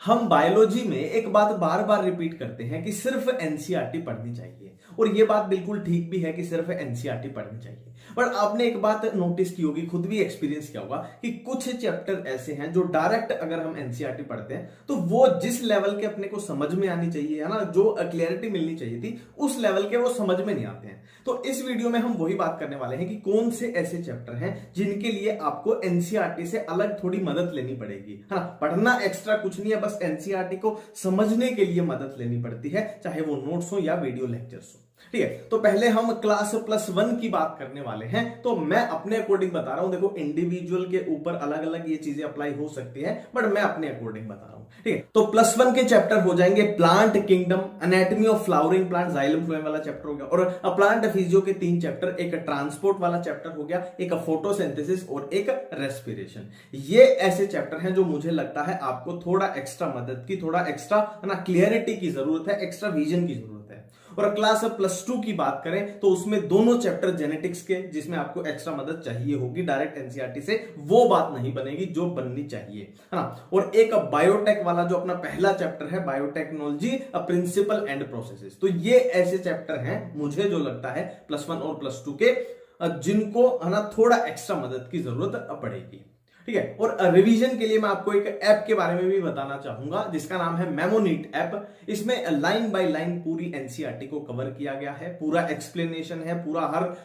हम बायोलॉजी में एक बात बार बार रिपीट करते हैं कि सिर्फ एनसीईआरटी पढ़नी चाहिए, और ये बात बिल्कुल ठीक भी है कि सिर्फ एनसीईआरटी पढ़नी चाहिए। पर आपने एक बात नोटिस की होगी, खुद भी एक्सपीरियंस किया होगा कि कुछ चैप्टर ऐसे हैं जो डायरेक्ट अगर हम एनसीईआरटी पढ़ते हैं तो वो जिस लेवल के अपने को समझ में आनी चाहिए है ना, जो क्लियरिटी मिलनी चाहिए थी उस लेवल के वो समझ में नहीं आते हैं। तो इस वीडियो में हम वही बात करने वाले हैं कि कौन से ऐसे चैप्टर हैं जिनके लिए आपको एनसीईआरटी से अलग थोड़ी मदद लेनी पड़ेगी। हाँ, पढ़ना एक्स्ट्रा कुछ नहीं है, बस एनसीईआरटी को समझने के लिए मदद लेनी पड़ती है, चाहे वो नोट्स हो या वीडियो लेक्चर्स हो। ठीक है, तो पहले हम क्लास +1 की बात करने वाले हैं। तो मैं अपने अकॉर्डिंग बता रहा हूं, देखो इंडिविजुअल के ऊपर अलग अलग ये चीजें अप्लाई हो सकती है, बट मैं अपने अकॉर्डिंग बता रहा हूं। ठीक है, तो +1 के चैप्टर हो जाएंगे plant kingdom, anatomy of flowering plant, xylem phloem वाला चैप्टर हो गया, और प्लांट फिजियो के 3 चैप्टर, एक ट्रांसपोर्ट वाला चैप्टर हो गया, एक फोटोसिंथेसिस और एक रेस्पिरेशन। ये ऐसे चैप्टर हैं जो मुझे लगता है आपको थोड़ा एक्स्ट्रा मदद की, थोड़ा एक्स्ट्रा ना क्लियरिटी की जरूरत है, एक्स्ट्रा विजन की जरूरत है। और क्लास +2 की बात करें तो उसमें दोनों चैप्टर जेनेटिक्स के, जिसमें आपको एक्स्ट्रा मदद चाहिए होगी डायरेक्ट एनसीईआरटी से, वो बात नहीं बनेगी जो बननी चाहिए, है ना। और एक बायोटेक वाला जो अपना पहला चैप्टर है, बायोटेक्नोलॉजी प्रिंसिपल एंड प्रोसेसेस। तो ये ऐसे चैप्टर हैं मुझे जो लगता है +1 और +2 के, जिनको है ना थोड़ा एक्स्ट्रा मदद की जरूरत पड़ेगी। ठीक है, और रिवीजन के लिए मैं आपको एक ऐप के बारे में भी बताना चाहूंगा जिसका नाम है मेमोनीट ऐप। इसमें लाइन बाय लाइन पूरी एनसीईआरटी को कवर किया गया है, पूरा एक्सप्लेनेशन है, पूरा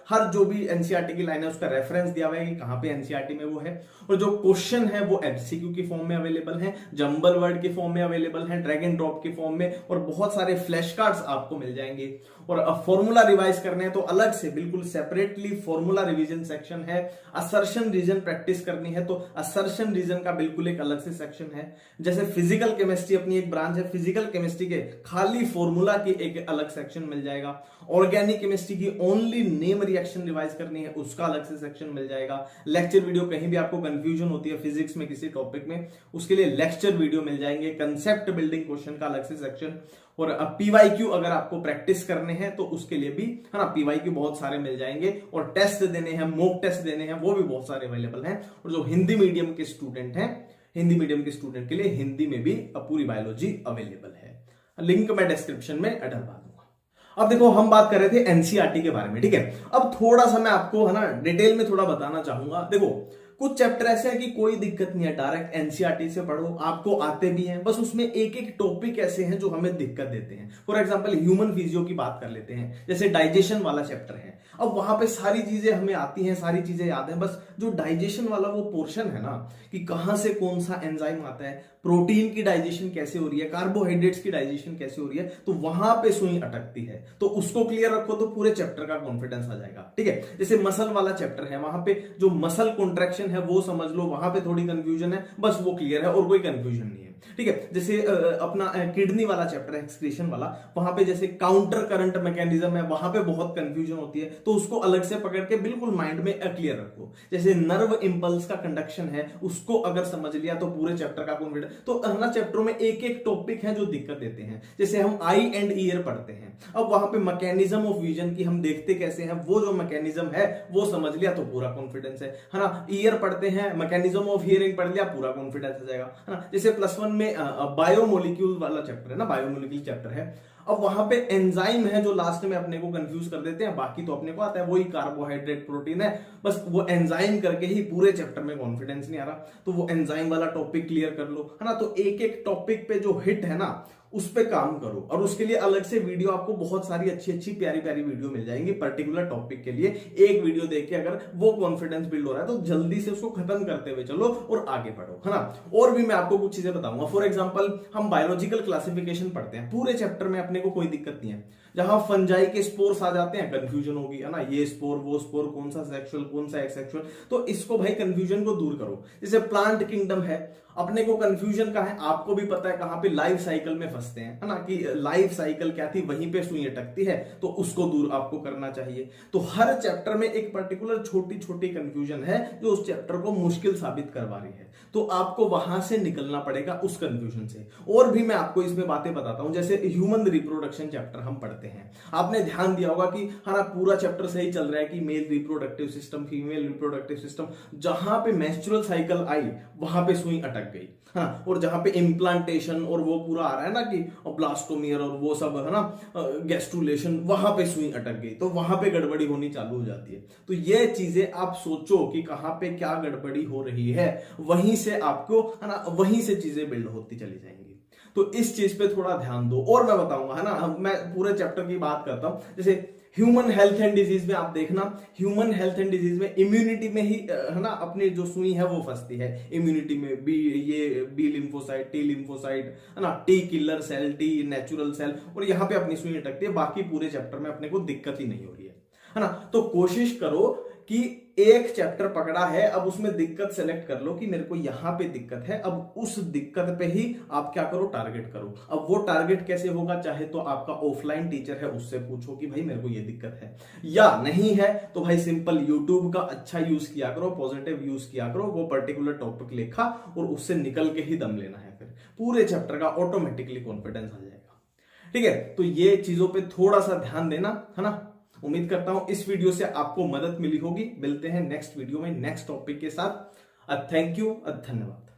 हर जो भी एनसीईआरटी की लाइन है उसका रेफरेंस दिया हुआ है कि कहां पे एनसीईआरटी में वो है, और जो क्वेश्चन है वो एमसीक्यू की फॉर्म में अवेलेबल है, जंबल वर्ड की फॉर्म में अवेलेबल है, ड्रैग एंड ड्रॉप की फॉर्म में, और बहुत सारे फ्लैश कार्ड्स आपको मिल जाएंगे। और फॉर्मूला रिवाइज करने हैं तो अलग से बिल्कुल सेपरेटली फॉर्मूला रिवीजन सेक्शन है। असर्शन रीजन प्रैक्टिस करनी है तो असर्शन रीजन का बिल्कुल एक अलग से सेक्शन है। जैसे फिजिकल केमिस्ट्री अपनी एक ब्रांच है, फिजिकल केमिस्ट्री के खाली फॉर्मूला की एक अलग सेक्शन मिल जाएगा। ऑर्गेनिक केमिस्ट्री की ओनली नेम रिएक्शन रिवाइज करनी है, उसका अलग से सेक्शन मिल जाएगा। लेक्चर वीडियो, कहीं भी आपको कंफ्यूजन होती है फिजिक्स में किसी टॉपिक में, उसके लिए लेक्चर वीडियो मिल जाएंगे। कंसेप्ट बिल्डिंग क्वेश्चन का अलग से सेक्शन, और पीवाईक्यू अगर आपको प्रैक्टिस करने हैं तो उसके लिए भी है ना पीवाईक्यू बहुत सारे मिल जाएंगे, और टेस्ट देने हैं, मॉक टेस्ट देने हैं, वो भी बहुत सारे अवेलेबल हैं। और जो हिंदी मीडियम के स्टूडेंट हैं, हिंदी मीडियम के स्टूडेंट के लिए हिंदी में भी पूरी बायोलॉजी अवेलेबल है। लिंक मैं डिस्क्रिप्शन में डलवा दूंगा। अब देखो हम बात कर रहे थे एनसीईआरटी के बारे में, ठीक है। अब थोड़ा सा मैं आपको है ना डिटेल में थोड़ा बताना चाहूंगा। देखो कुछ चैप्टर ऐसे हैं कि कोई दिक्कत नहीं है, डायरेक्ट एनसीईआरटी से पढ़ो, आपको आते भी हैं, बस उसमें एक एक टॉपिक ऐसे हैं जो हमें दिक्कत देते हैं। फॉर एग्जांपल ह्यूमन फिजियो की बात कर लेते हैं, जैसे डाइजेशन वाला चैप्टर है। अब वहां पे सारी चीजें हमें आती हैं, सारी चीजें याद हैं, बस जो डाइजेशन वाला वो पोर्शन है ना, कि कहां से कौन सा एंजाइम आता है, प्रोटीन की डाइजेशन कैसे हो रही है, कार्बोहाइड्रेट्स की डाइजेशन कैसे हो रही है, तो वहां पे सुई अटकती है। तो उसको क्लियर रखो तो पूरे चैप्टर का कॉन्फिडेंस आ जाएगा। ठीक है, जैसे मसल वाला चैप्टर है, वहां पे जो मसल कॉन्ट्रैक्शन है वो समझ लो, वहां पे थोड़ी कंफ्यूजन है, बस वो क्लियर है और कोई कंफ्यूजन नहीं है। ठीक है, जैसे अपना किडनी वाला चैप्टर है, एक्सक्रीशन वाला, वहां पे जैसे काउंटर करंट मैकेनिज्म है, वहां पे बहुत कंफ्यूजन होती है, तो उसको अलग से पकड़ के बिल्कुल माइंड में क्लियर रखो। जैसे नर्व इंपल्स का कंडक्शन है, उसको अगर समझ लिया तो पूरे चैप्टर का कॉन्फिडेंस। तो हर चैप्टरों में एक एक टॉपिक है जो दिक्कत देते हैं। जैसे हम आई एंड ईयर पढ़ते हैं, अब वहां पे मैकेनिज्म ऑफ विजन की हम देखते कैसे हैं, वो जो मैकेनिज्म है वो समझ लिया तो पूरा कॉन्फिडेंस है ना। ईयर पढ़ते हैं, मैकेनिज्म ऑफ हियरिंग पढ़ लिया, पूरा कॉन्फिडेंस आ जाएगा, है ना। जैसे +1 में बायोमोलिक्यूल वाला चैप्टर है ना, बायोमोलिक्यूल चैप्टर है। अब वहां पे एंजाइम है जो लास्ट में अपने को कंफ्यूज कर देते हैं, बाकी तो अपने को आता है, वही कार्बोहाइड्रेट प्रोटीन है, बस वो एंजाइम करके ही पूरे चैप्टर में कॉन्फिडेंस नहीं आ रहा, तो वो एंजाइम वाला टॉपिक क्लियर कर लो, है ना। तो एक एक टॉपिक पे जो हिट है ना उस पे काम करो, और उसके लिए अलग से वीडियो, आपको बहुत सारी अच्छी अच्छी प्यारी प्यारी वीडियो मिल जाएंगी पर्टिकुलर टॉपिक के लिए। एक वीडियो देख के अगर वो कॉन्फिडेंस बिल्ड हो रहा है तो जल्दी से उसको खत्म करते हुए चलो और आगे बढ़ो, है ना। और भी मैं आपको कुछ चीजें बताऊंगा। फॉर एग्जांपल हम बायोलॉजिकल क्लासिफिकेशन पढ़ते हैं, पूरे चैप्टर में अपने को कोई दिक्कत नहीं है। जहां फंजाई के स्पोर्स आ जाते हैं कंफ्यूजन होगी, है ना, ये स्पोर वो स्पोर, कौन सा सेक्सुअल कौन सा एक्सेक्सुअल, तो इसको भाई कंफ्यूजन को दूर करो। जैसे प्लांट किंगडम है, अपने को कंफ्यूजन का है, आपको भी पता है कहां पे लाइफ साइकिल में फंसते हैं, है ना, कि लाइफ साइकिल क्या थी, वहीं पे सुई अटकती है, तो उसको दूर आपको करना चाहिए। तो हर चैप्टर में एक पर्टिकुलर छोटी छोटी कंफ्यूजन है जो उस चैप्टर को मुश्किल साबित करवा रही है, तो आपको वहां से निकलना पड़ेगा उस कंफ्यूजन से। और भी मैं आपको इसमें बातें बताता हूं, जैसे ह्यूमन रिप्रोडक्शन चैप्टर हम पढ़ते हैं, आपने ध्यान दिया होगा कि हमारा पूरा चैप्टर सही चल रहा है कि male reproductive system, female reproductive system, जहां पे मेंस्ट्रुअल साइकिल आई वहां पे सुई अटक अटक गई, है ना। और जहां पे इम्प्लांटेशन और वो पूरा आ रहा है ना कि ब्लास्टोमियर और वो सब, है ना, गैस्ट्रुलेशन, वहां पे सुई अटक गई, तो वहां पे गड़बड़ी होनी चालू हो जाती है। तो ये चीजें आप सोचो कि कहां पे क्या गड़बड़ी हो रही है, वहीं से आपको, है ना, वहीं से चीजें बिल्ड होती चली जाएंगी। तो इस चीज पे थोड़ा ध्यान दो। और मैं बताऊंगा, है ना, मैं पूरे चैप्टर की बात करता हूं। जैसे ह्यूमन हेल्थ एंड डिजीज में आप देखना, ह्यूमन हेल्थ एंड डिजीज में इम्यूनिटी में ही, है ना, अपनी जो सुई है वो फंसती है इम्यूनिटी में। बी लिम्फोसाइट, टी लिम्फोसाइट, है ना, T killer cell, T natural cell, और यहां पे अपनी सुई अटकती है। बाकी पूरे चैप्टर में अपने को दिक्कत ही नहीं हो रही है ना। तो कोशिश करो कि एक चैप्टर पकड़ा है, अब उसमें दिक्कत सेलेक्ट कर लो कि मेरे को यहां पे दिक्कत है, अब उस दिक्कत पे ही आप क्या करो, टारगेट करो। अब वो टारगेट कैसे होगा, चाहे तो आपका ऑफलाइन टीचर है उससे पूछो कि भाई मेरे को ये दिक्कत है, या नहीं है तो भाई सिंपल यूट्यूब का अच्छा यूज किया करो, पॉजिटिव यूज किया करो, वो पर्टिकुलर टॉपिक लिखा और उससे निकल के ही दम लेना है, फिर पूरे चैप्टर का ऑटोमेटिकली कॉन्फिडेंस आ जाएगा। ठीक है, तो ये चीजों पे थोड़ा सा ध्यान देना, है ना। उम्मीद करता हूं इस वीडियो से आपको मदद मिली होगी। मिलते हैं नेक्स्ट वीडियो में नेक्स्ट टॉपिक के साथ। थैंक यू, धन्यवाद।